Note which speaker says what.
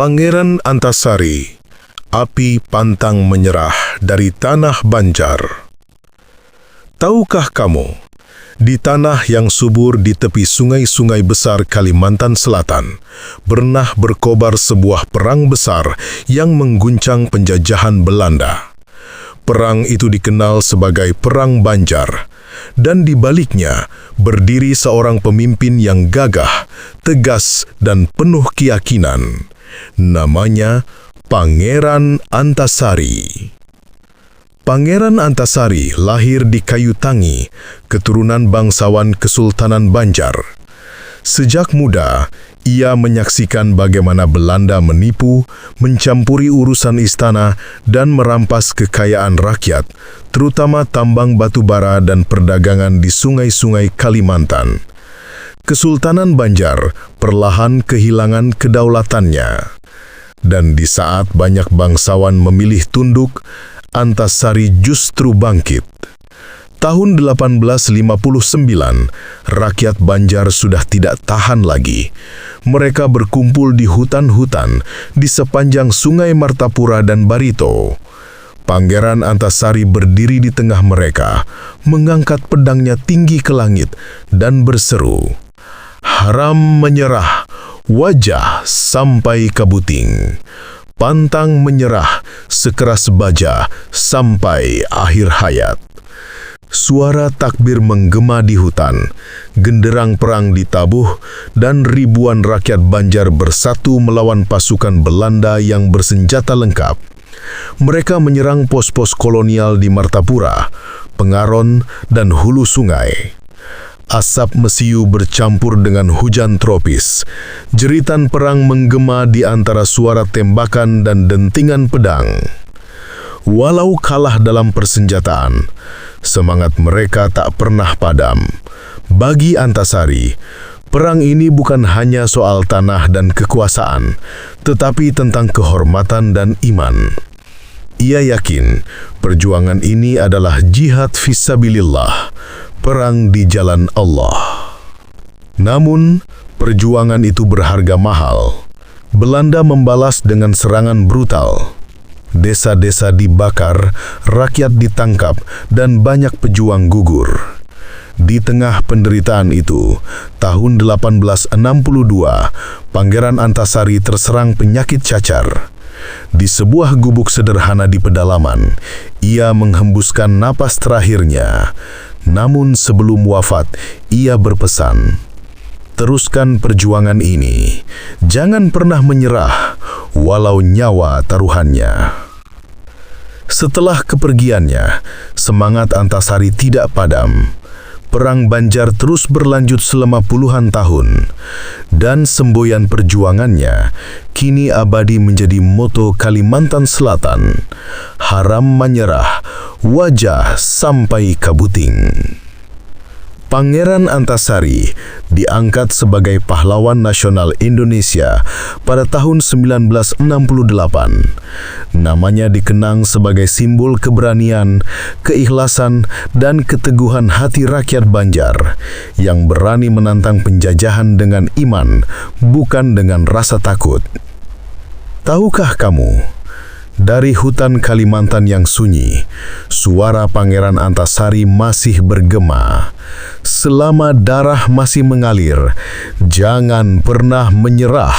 Speaker 1: Pangeran Antasari, api pantang menyerah dari tanah Banjar. Tahukah kamu, di tanah yang subur di tepi sungai-sungai besar Kalimantan Selatan, pernah berkobar sebuah perang besar yang mengguncang penjajahan Belanda. Perang itu dikenal sebagai Perang Banjar, dan di baliknya berdiri seorang pemimpin yang gagah, tegas, dan penuh keyakinan. Namanya Pangeran Antasari. Pangeran Antasari lahir di Kayu Tangi, keturunan bangsawan Kesultanan Banjar. Sejak muda, ia menyaksikan bagaimana Belanda menipu, mencampuri urusan istana, dan merampas kekayaan rakyat, terutama tambang batu bara dan perdagangan di sungai-sungai Kalimantan. Kesultanan Banjar perlahan kehilangan kedaulatannya. Dan di saat banyak bangsawan memilih tunduk, Antasari justru bangkit. Tahun 1859, rakyat Banjar sudah tidak tahan lagi. Mereka berkumpul di hutan-hutan di sepanjang Sungai Martapura dan Barito. Pangeran Antasari berdiri di tengah mereka, mengangkat pedangnya tinggi ke langit dan berseru, "Haram menyerah, wajah sampai kabuting. Pantang menyerah, sekeras baja sampai akhir hayat." Suara takbir menggema di hutan, genderang perang ditabuh, dan ribuan rakyat Banjar bersatu melawan pasukan Belanda yang bersenjata lengkap. Mereka menyerang pos-pos kolonial di Martapura, Pengaron, dan hulu sungai. Asap mesiu bercampur dengan hujan tropis. Jeritan perang menggema di antara suara tembakan dan dentingan pedang. Walau kalah dalam persenjataan, semangat mereka tak pernah padam. Bagi Antasari, perang ini bukan hanya soal tanah dan kekuasaan, tetapi tentang kehormatan dan iman. Ia yakin perjuangan ini adalah jihad fisabilillah, perang di jalan Allah. Namun, perjuangan itu berharga mahal. Belanda membalas dengan serangan brutal. Desa-desa dibakar, rakyat ditangkap, dan banyak pejuang gugur. Di tengah penderitaan itu, tahun 1862, Pangeran Antasari terserang penyakit cacar. Di sebuah gubuk sederhana di pedalaman, ia menghembuskan napas terakhirnya. Namun sebelum wafat, ia berpesan, "Teruskan perjuangan ini. Jangan pernah menyerah, walau nyawa taruhannya." Setelah kepergiannya, semangat Antasari tidak padam. Perang Banjar terus berlanjut selama puluhan tahun, dan semboyan perjuangannya kini abadi menjadi moto Kalimantan Selatan, "Haram menyerah, wajah sampai kabuting." Pangeran Antasari diangkat sebagai pahlawan nasional Indonesia pada tahun 1968. Namanya dikenang sebagai simbol keberanian, keikhlasan, dan keteguhan hati rakyat Banjar yang berani menantang penjajahan dengan iman, bukan dengan rasa takut. Tahukah kamu, dari hutan Kalimantan yang sunyi, suara Pangeran Antasari masih bergema. Selama darah masih mengalir, jangan pernah menyerah.